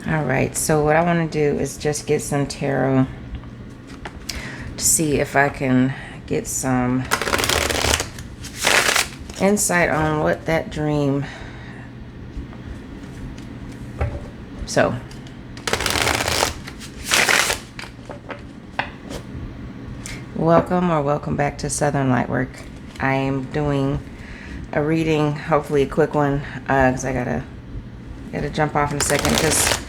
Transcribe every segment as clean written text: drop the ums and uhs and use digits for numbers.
All right, so what I want to do is just get some tarot to see if I can get some insight on what that dream. So welcome back to Southern Lightwork. I am doing a reading, hopefully a quick one, because I gotta jump off in a second. Just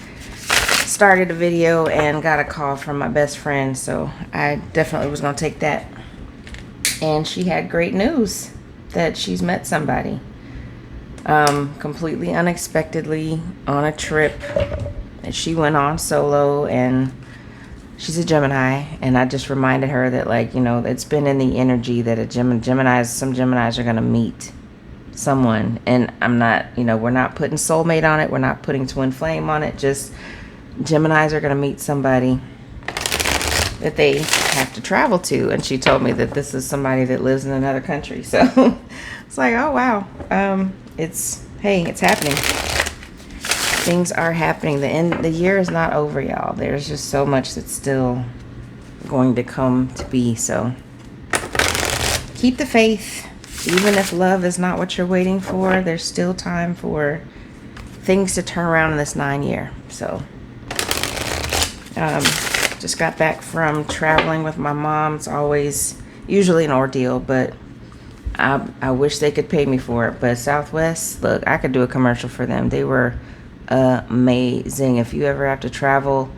started a video and got a call from my best friend, so I definitely was gonna take that. And she had great news that she's met somebody completely unexpectedly on a trip that she went on solo, and she's a Gemini, and I just reminded her that, like, you know, it's been in the energy that some Geminis are gonna meet someone, and I'm not, you know, we're not putting soulmate on it, we're not putting twin flame on it, just Geminis are gonna meet somebody that they have to travel to. And she told me that this is somebody that lives in another country, so it's like, oh wow, it's happening. Things are happening. The year is not over, y'all. There's just so much that's still going to come to be, so keep the faith. Even if love is not what you're waiting for, there's still time for things to turn around in this 9-year. So, just got back from traveling with my mom. It's usually an ordeal, but I wish they could pay me for it. But Southwest, look, I could do a commercial for them. They were amazing. If you ever have to travel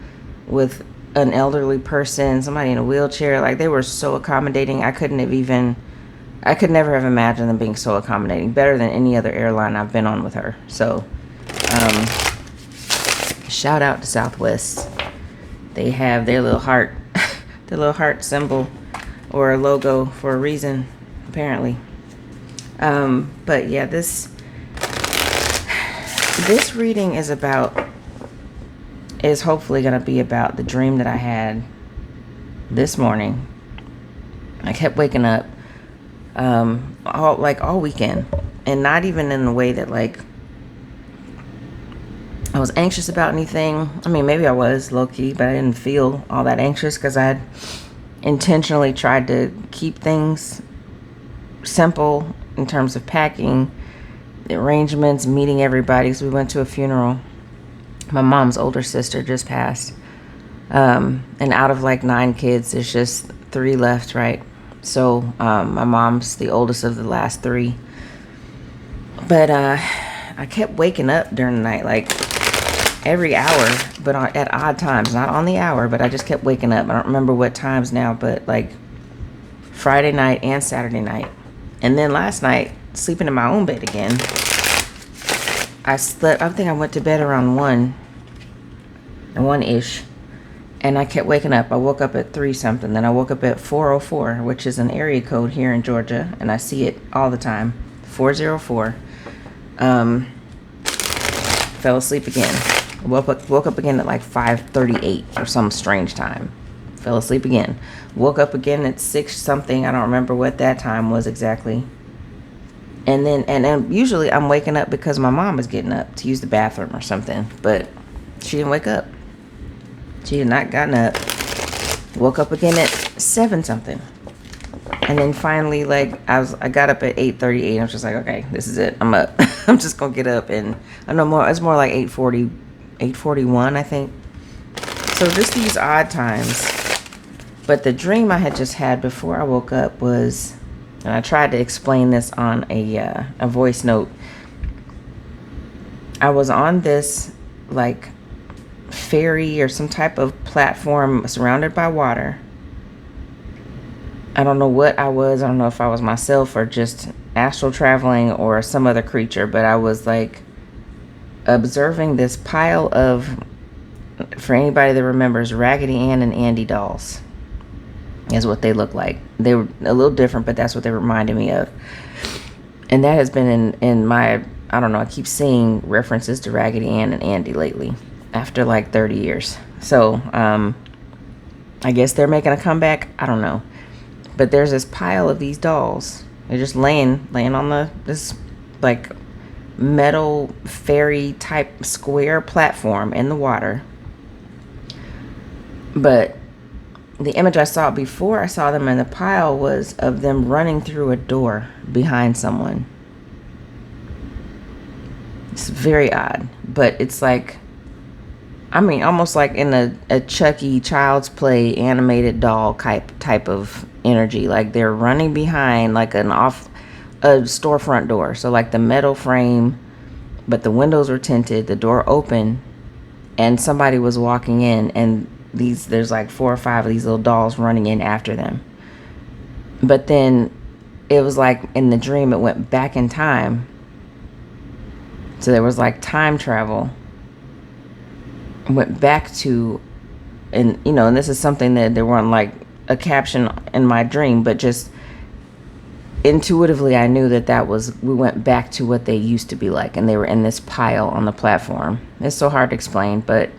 with an elderly person, somebody in a wheelchair, like, they were so accommodating. I could never have imagined them being so accommodating. Better than any other airline I've been on with her. So, shout out to Southwest. They have their little heart, their little heart symbol or a logo for a reason, apparently. But yeah, this reading is hopefully going to be about the dream that I had this morning. I kept waking up all weekend, and not even in the way that, like, I was anxious about anything. I mean, maybe I was low-key, but I didn't feel all that anxious because I had intentionally tried to keep things simple in terms of packing, the arrangements, meeting everybody. So we went to a funeral. My mom's older sister just passed, and out of like 9 kids, there's just 3 left, right? So my mom's the oldest of the last 3. But I kept waking up during the night, like every hour, but at odd times, not on the hour, but I just kept waking up. I don't remember what times now, but like Friday night and Saturday night. And then last night, sleeping in my own bed again. I think I went to bed around 1-ish. And I kept waking up. I woke up at 3 something. Then I woke up at 404, which is an area code here in Georgia. And I see it all the time. 404. Fell asleep again. Woke up again at like 5:38 or some strange time. Fell asleep again. Woke up again at 6 something. I don't remember what that time was exactly. And then usually I'm waking up because my mom is getting up to use the bathroom or something. But she didn't wake up. She had not gotten up. Woke up again at 7 something. And then finally, like, I got up at 8:38. I was just like, okay, this is it. I'm up. I'm just gonna get up. And I know more. It's more like 8:40, 8:41, I think. So just these odd times. But the dream I had just had before I woke up was, and I tried to explain this on a voice note. I was on this like ferry or some type of platform surrounded by water. I don't know what I was. I don't know if I was myself or just astral traveling or some other creature, but I was like observing this pile of, for anybody that remembers, Raggedy Ann and Andy dolls is what they look like. They were a little different, but that's what they reminded me of. And that has been in my, I don't know, I keep seeing references to Raggedy Ann and Andy lately after like 30 years. So I guess they're making a comeback. I don't know. But there's this pile of these dolls. They're just laying on this like metal ferry type square platform in the water. But the image I saw before I saw them in the pile was of them running through a door behind someone. It's very odd, but it's like, I mean, almost like in a Chucky Child's Play animated doll type of energy. Like they're running behind like a storefront door. So like the metal frame, but the windows were tinted, the door open, and somebody was walking in, and there's like 4 or 5 of these little dolls running in after them. But then it was like in the dream it went back in time. So there was like time travel. Went back to, and and this is something that there weren't like a caption in my dream, but just intuitively I knew that we went back to what they used to be like, and they were in this pile on the platform. It's so hard to explain, but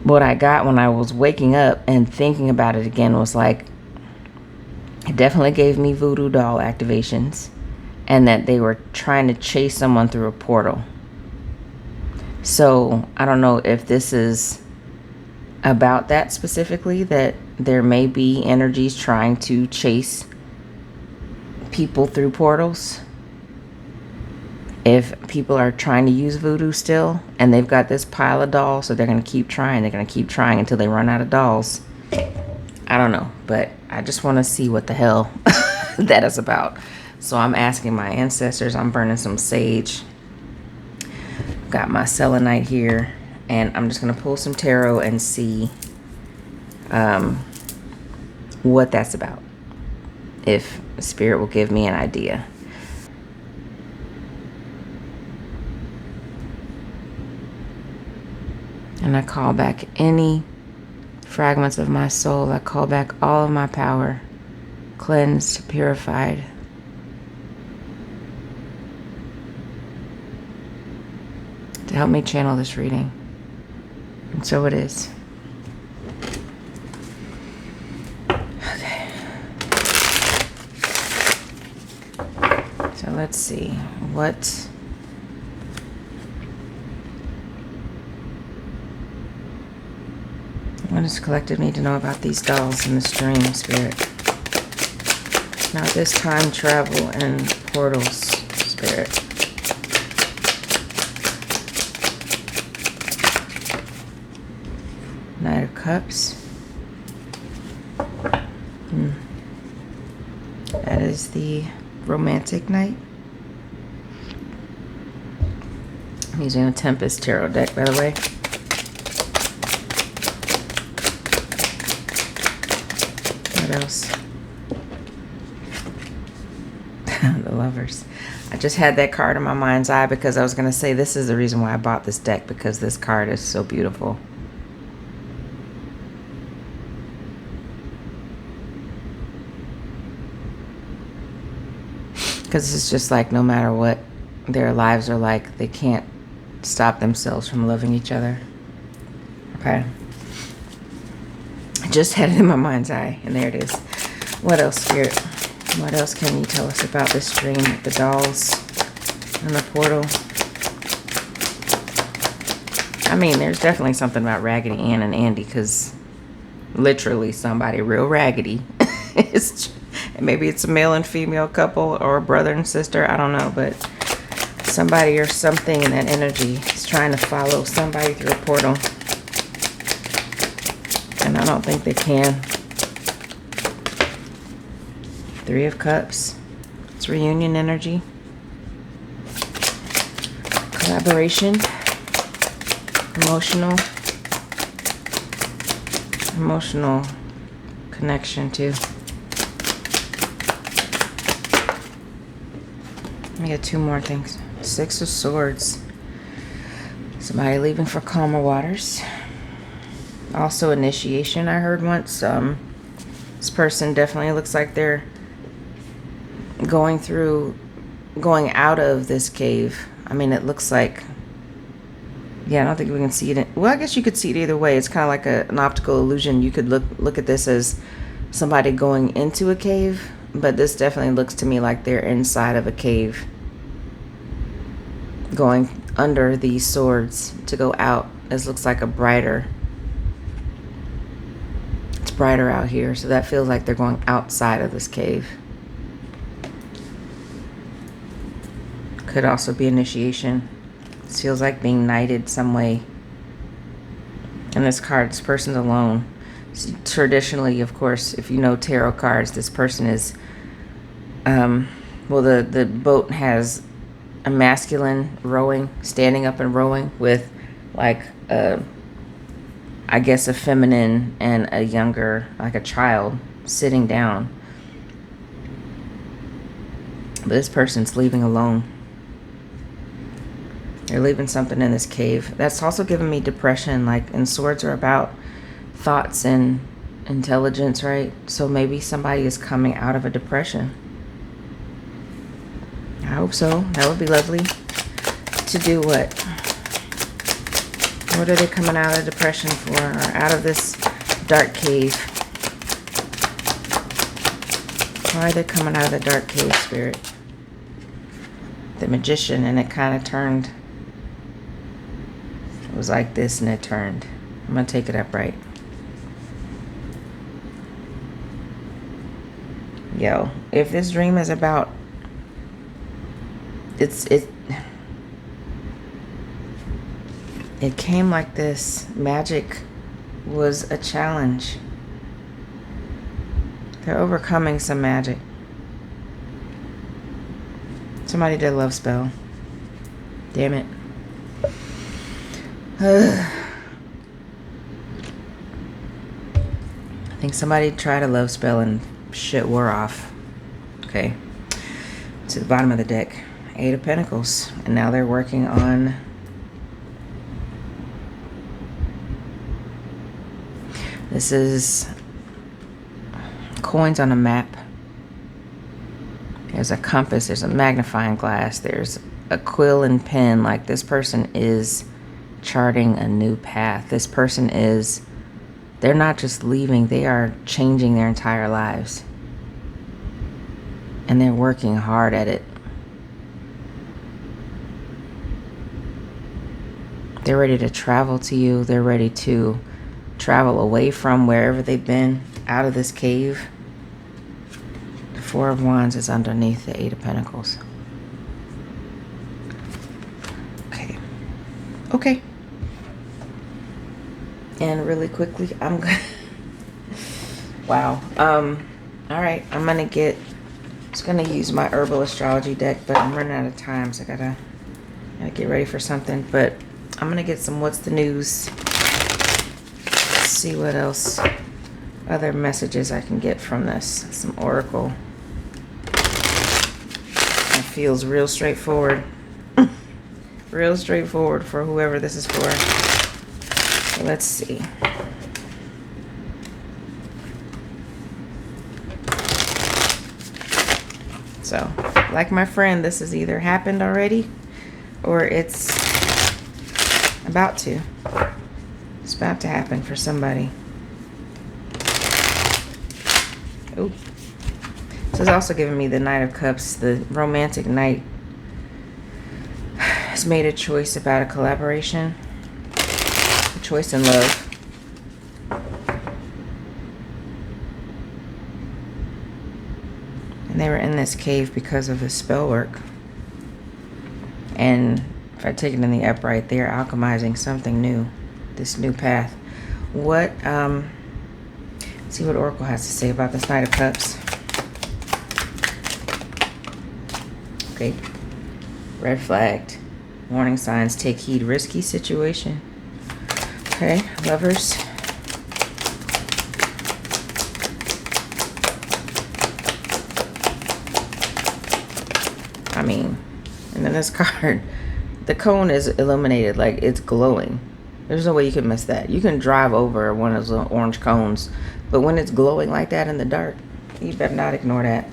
what I got when I was waking up and thinking about it again was like, it definitely gave me voodoo doll activations, and that they were trying to chase someone through a portal. So I don't know if this is about that specifically, that there may be energies trying to chase people through portals. If people are trying to use voodoo still, and they've got this pile of dolls, so they're going to keep trying. They're going to keep trying until they run out of dolls. I don't know, but I just want to see what the hell that is about. So I'm asking my ancestors. I'm burning some sage. Got my selenite here, and I'm just going to pull some tarot and see what that's about, if Spirit will give me an idea. And I call back any fragments of my soul. I call back all of my power, cleansed, purified. To help me channel this reading. And so it is. Okay. So let's see what does collective need to know about these dolls in this dream, Spirit? Now this time travel and portals, Spirit. Knight of Cups. That is the romantic knight. I'm using a Tempest tarot deck, by the way. What else? The Lovers. I just had that card in my mind's eye because I was going to say this is the reason why I bought this deck, because this card is so beautiful. Because it's just like, no matter what their lives are like, they can't stop themselves from loving each other. Okay. I just had it in my mind's eye, and there it is. What else, Spirit? What else can you tell us about this dream with the dolls and the portal? I mean, there's definitely something about Raggedy Ann and Andy, because literally somebody real raggedy is... Maybe it's a male and female couple, or a brother and sister. I don't know, but somebody or something in that energy is trying to follow somebody through a portal. And I don't think they can. 3 of Cups. It's reunion energy. Collaboration. Emotional connection too. Let me get 2 more things. 6 of Swords. Somebody leaving for calmer waters. Also initiation, I heard once. This person definitely looks like they're going out of this cave. I mean, it looks like... Yeah, I don't think we can see it. Well, I guess you could see it either way. It's kind of like an optical illusion. You could look at this as somebody going into a cave. But this definitely looks to me like they're inside of a cave. going under these swords to go out. This looks like a brighter. It's brighter out here, so that feels like they're going outside of this cave. Could also be initiation. This feels like being knighted some way. And this card, this person's alone. So traditionally, of course, if you know tarot cards, this person is, well, the boat has a masculine rowing, standing up and rowing with like I guess a feminine and a younger, like a child, sitting down. But this person's leaving alone. They're leaving something in this cave. That's also giving me depression, like, and swords are about thoughts and intelligence, right? So maybe somebody is coming out of a depression. I hope so. That would be lovely. To do what? What are they coming out of depression for? Or out of this dark cave? Why are they coming out of the dark cave, Spirit? The Magician, and it kind of turned. It was like this and it turned. I'm going to take it upright. Yo, if this dream is about, it came like this. Magic was a challenge. They're overcoming some magic. Somebody did a love spell. Damn it. I think somebody tried a love spell and shit wore off. Okay. To the bottom of the deck. 8 of Pentacles. And now they're working on... This is coins on a map. There's a compass. There's a magnifying glass. There's a quill and pen. Like, this person is charting a new path. This person is... They're not just leaving. They are changing their entire lives. And they're working hard at it. They're ready to travel to you. They're ready to travel away from wherever they've been, out of this cave. The 4 of Wands is underneath the 8 of Pentacles. Okay. Okay. And really quickly, I'm gonna... Wow. All right. I'm gonna get... Just gonna use my herbal astrology deck, but I'm running out of time, so I gotta get ready for something. But I'm gonna get some what's the news. See what else, other messages I can get from this. Some oracle. It feels real straightforward. Real straightforward for whoever this is for. So let's see. So, like my friend, this has either happened already or it's about to. It's about to happen for somebody. Oh. This is also giving me the Knight of Cups. The romantic knight has made a choice about a collaboration. A choice in love. And they were in this cave because of the spell work. And if I take it in the upright, they are alchemizing something new. This new path. What, let's see what Oracle has to say about this Knight of Cups. Okay. Red flagged. Warning signs, take heed, risky situation. Okay, Lovers. I mean, and then this card, the cone is illuminated, like it's glowing. There's no way you can miss that. You can drive over one of those little orange cones, but when it's glowing like that in the dark, you better not ignore that.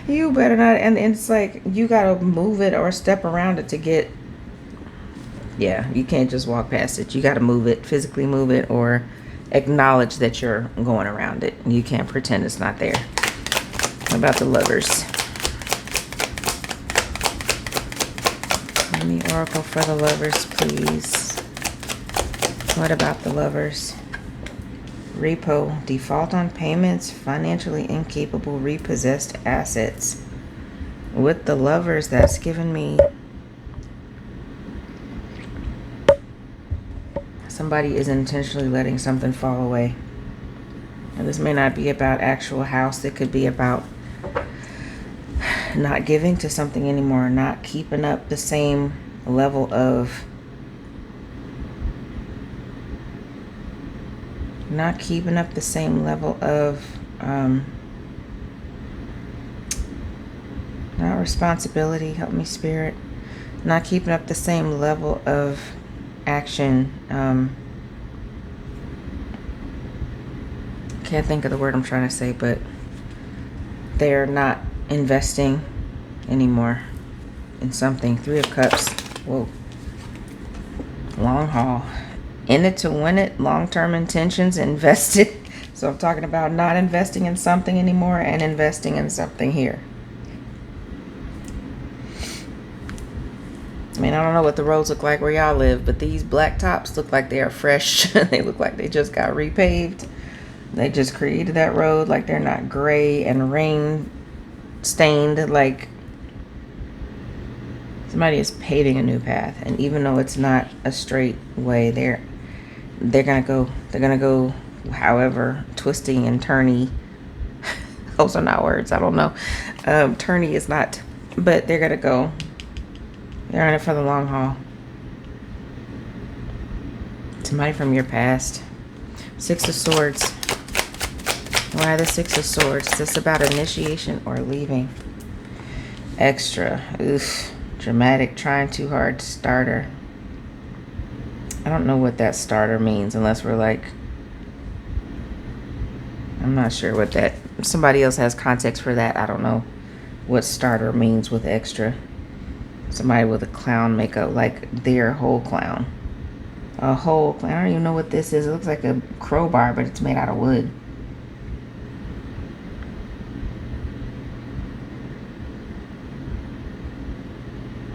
You better not. And it's like you gotta move it or step around it to get. Yeah, you can't just walk past it. You gotta move it, physically move it, or acknowledge that you're going around it. You can't pretend it's not there. What about the Lovers? Give me Oracle for the lovers, please. What about the lovers? Repo, default on payments, financially incapable, repossessed assets. With the lovers, that's given me somebody is intentionally letting something fall away. And this may not be about actual house. It could be about not giving to something anymore, not keeping up the same level of not responsibility, help me spirit, not keeping up the same level of action. Can't think of the word I'm trying to say, but they're not investing anymore in something. 3 of Cups. Whoa. Long haul. In it to win it. Long-term intentions. Invested. So I'm talking about not investing in something anymore and investing in something here. I mean, I don't know what the roads look like where y'all live, but these black tops look like they are fresh. They look like they just got repaved. They just created that road like they're not gray and rain stained. Like somebody is paving a new path, and even though it's not a straight way, they're gonna go however twisty and turny. Those are not words. I don't know. Turny is not, but they're gonna go. They're in it for the long haul. Somebody from your past. 6 of Swords. Why the 6 of Swords? Is this about initiation or leaving? Extra. Oof. Dramatic. Trying too hard. Starter. I don't know what that starter means unless we're like... I'm not sure what that... If somebody else has context for that, I don't know what starter means with extra. Somebody with a clown makeup, like their whole clown. A whole clown. I don't even know what this is. It looks like a crowbar, but it's made out of wood.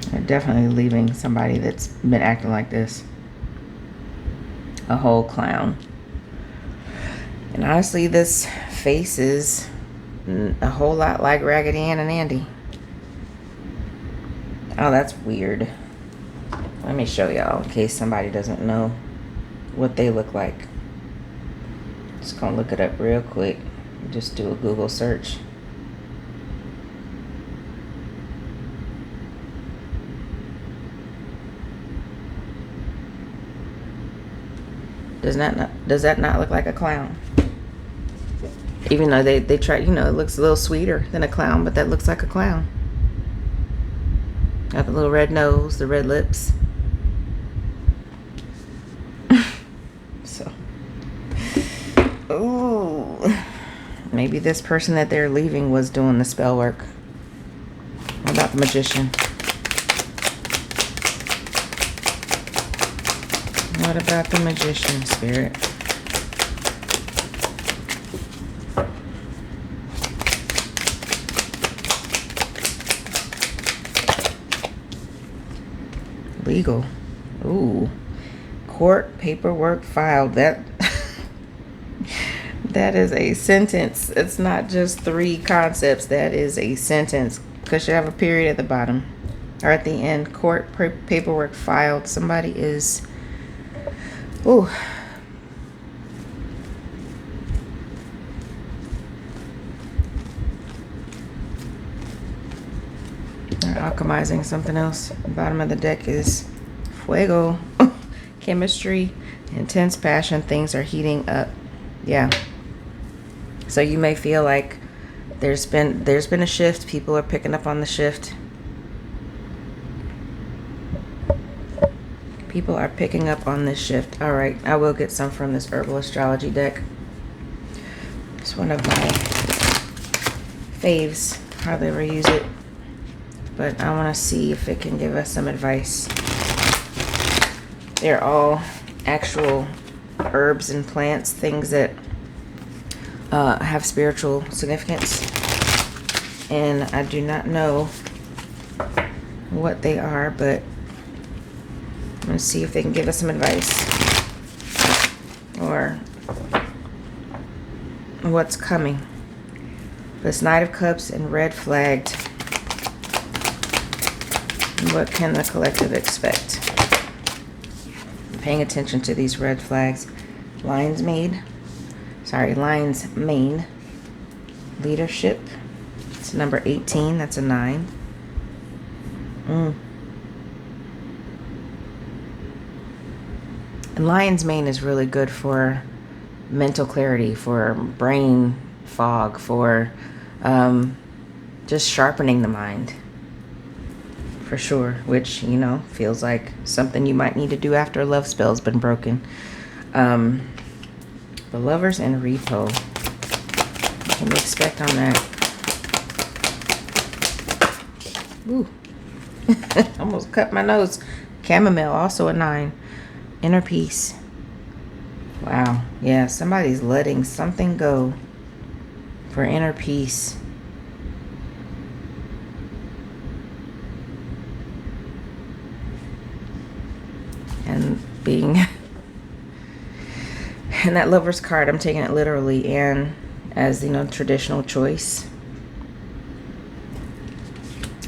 They're definitely leaving somebody that's been acting like this. A whole clown. And honestly, this face is a whole lot like Raggedy Ann and Andy. Oh, that's weird. Let me show y'all in case somebody doesn't know what they look like. Just gonna look it up real quick. Just do a Google search. Does that not look like a clown? Even though they try, you know, it looks a little sweeter than a clown, but that looks like a clown. Got the little red nose, the red lips. So, ooh, maybe this person that they're leaving was doing the spell work. What about the Magician? What about the Magician, Spirit? Legal. Ooh. Court paperwork filed. That that is a sentence. It's not just 3 concepts. That is a sentence. Because you have a period at the bottom. Or at the end. Court paperwork filed. Somebody is... Ooh. Alchemizing something else. The bottom of the deck is fuego. Chemistry, intense passion. Things are heating up. Yeah. So you may feel like there's been a shift. People are picking up on the shift. People are picking up on this shift. All right, I will get some from this herbal astrology deck. It's one of my faves. Hardly ever use it. But I want to see if it can give us some advice. They're all actual herbs and plants, things that have spiritual significance. And I do not know what they are, but Let's see if they can give us some advice or what's coming. This Knight of Cups and red flagged. What can the collective expect? Paying attention to these red flags. Lion's mane. Leadership. It's number 18. That's a 9. And lion's mane is really good for mental clarity, for brain fog, for just sharpening the mind. For sure, which, you know, feels like something you might need to do after a love spell's been broken. The Lovers and Repo. What can we expect on that? Ooh. Almost cut my nose. Chamomile, also a 9. Inner peace. Wow. Yeah, somebody's letting something go for inner peace. And being... And that Lover's card, I'm taking it literally and as, you know, traditional choice.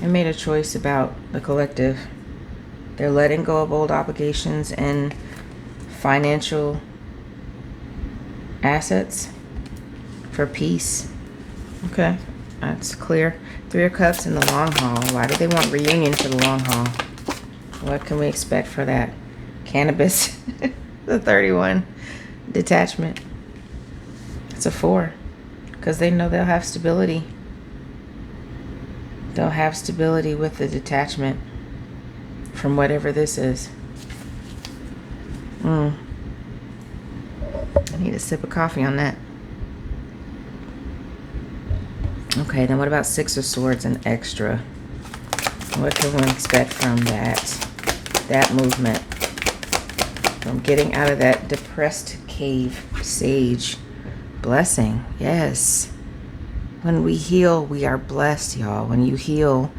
I made a choice about the collective. They're letting go of old obligations and financial assets for peace. Okay, that's clear. 3 of Cups in the long haul. Why do they want reunion for the long haul? What can we expect for that? Cannabis, the 31. Detachment. It's a 4. Because they know they'll have stability. They'll have stability with the detachment from whatever this is. I need a sip of coffee on that. Okay, then what about 6 of Swords and extra? What can we expect from that movement? From getting out of that depressed cave. Sage. Blessing. Yes. When we heal, we are blessed, y'all. When you heal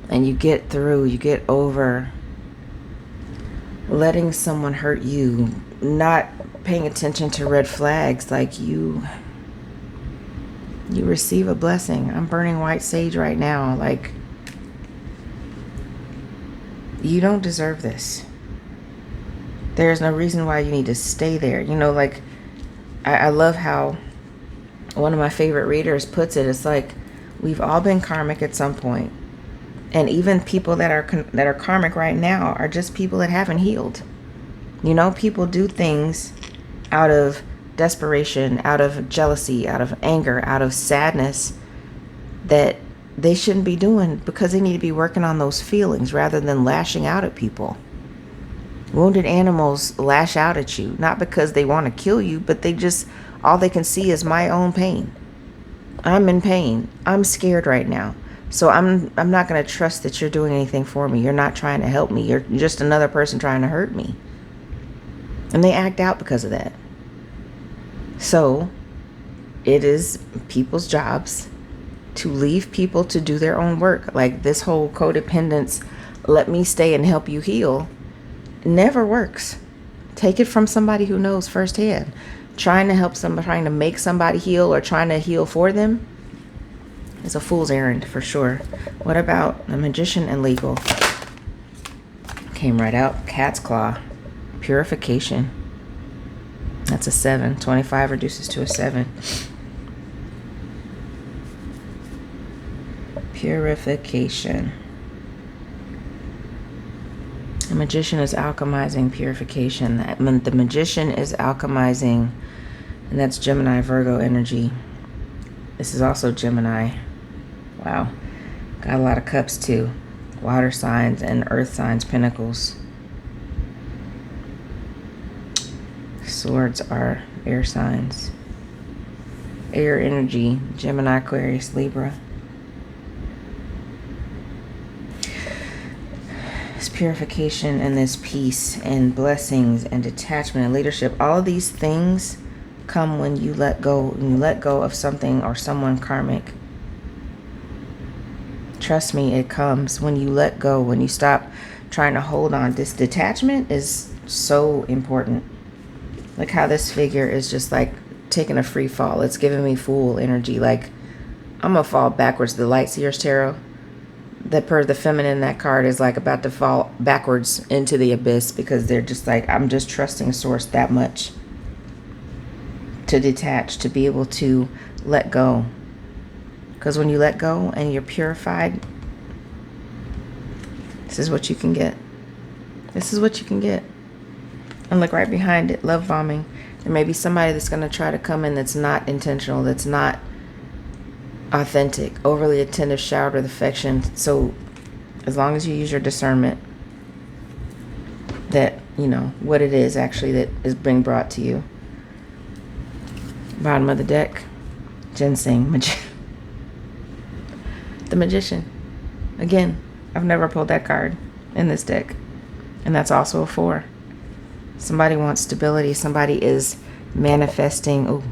and you get through, you get over letting someone hurt you, not paying attention to red flags, like you receive a blessing. I'm burning white sage right now. Like, you don't deserve this. There's no reason why you need to stay there. You know, like, I love how one of my favorite readers puts it. It's like, we've all been karmic at some point. And even people that are karmic right now are just people that haven't healed. You know, people do things out of desperation, out of jealousy, out of anger, out of sadness that they shouldn't be doing because they need to be working on those feelings rather than lashing out at people. Wounded animals lash out at you, not because they want to kill you, but they just, all they can see is my own pain. I'm in pain. I'm scared right now. So I'm not going to trust that you're doing anything for me. You're not trying to help me. You're just another person trying to hurt me. And they act out because of that. So it is people's jobs to leave people to do their own work. Like this whole codependence, let me stay and help you heal, never works. Take it from somebody who knows firsthand. Trying to help somebody, trying to make somebody heal or trying to heal for them is a fool's errand for sure. What about the Magician and legal? Came right out. Cat's claw. Purification. That's a 7. 25 reduces to a 7. Purification. The Magician is alchemizing purification. The Magician is alchemizing, and that's Gemini, Virgo energy. This is also Gemini. Wow. Got a lot of cups too. Water signs and earth signs, pentacles. Swords are air signs. Air energy, Gemini, Aquarius, Libra. This purification and this peace and blessings and detachment and leadership, all of these things come when you let go, and you let go of something or someone karmic. Trust me, it comes when you let go, when you stop trying to hold on. This detachment is so important. Like how this figure is just like taking a free fall. It's giving me Fool energy. Like I'm gonna fall backwards. The Light Seer's Tarot, the feminine, that card is like about to fall backwards into the abyss, because they're just like, I'm just trusting Source that much to detach, to be able to let go. Because when you let go and you're purified, this is what you can get. This is what you can get. And look right behind it, love bombing. There may be somebody that's going to try to come in that's not intentional, that's not authentic, overly attentive, showered with affection. So as long as you use your discernment, that, you know, what it is actually that is being brought to you. Bottom of the deck, Ginseng, the Magician. Again, I've never pulled that card in this deck. And that's also a 4. Somebody wants stability. Somebody is manifesting. Oh,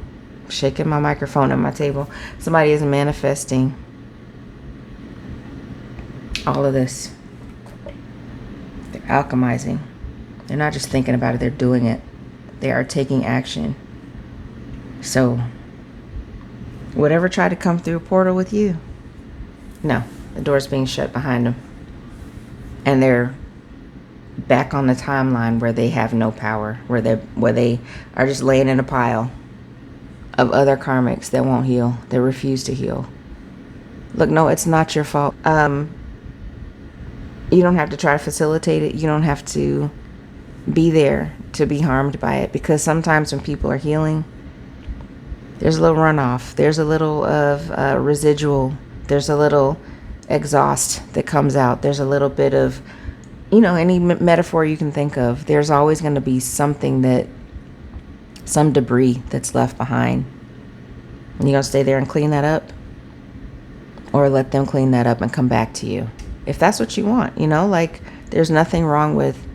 shaking my microphone on my table. Somebody is manifesting all of this. They're alchemizing. They're not just thinking about it, they're doing it. They are taking action. So, whatever tried to come through a portal with you, no, the door's being shut behind them. And they're back on the timeline where they have no power, where they are just laying in a pile of other karmics that won't heal, that refuse to heal. Look, no, it's not your fault. You don't have to try to facilitate it. You don't have to be there to be harmed by it, because sometimes when people are healing, there's a little runoff, there's a little of residual, there's a little exhaust that comes out, there's a little bit of, you know, any metaphor you can think of. There's always going to be something that, some debris that's left behind. And you're going to stay there and clean that up, or let them clean that up and come back to you, if that's what you want. You know, like, there's nothing wrong with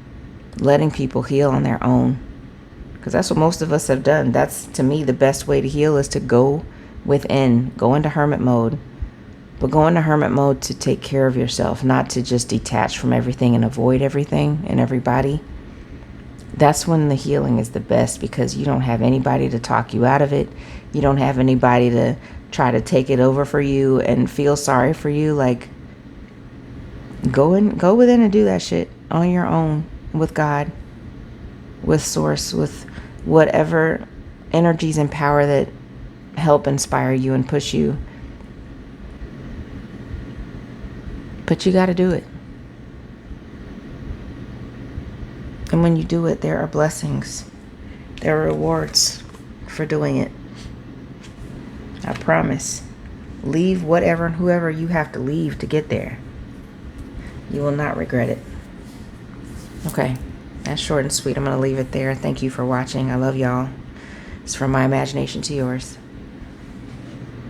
letting people heal on their own, because that's what most of us have done. That's, to me, the best way to heal, is to go within, go into hermit mode. But go into hermit mode to take care of yourself, not to just detach from everything and avoid everything and everybody. That's when the healing is the best, because you don't have anybody to talk you out of it. You don't have anybody to try to take it over for you and feel sorry for you. Like, go within and do that shit on your own, with God, with Source, with whatever energies and power that help inspire you and push you. But you got to do it. And when you do it, there are blessings. There are rewards for doing it. I promise. Leave whatever and whoever you have to leave to get there. You will not regret it. Okay. That's short and sweet. I'm going to leave it there. Thank you for watching. I love y'all. It's from my imagination to yours.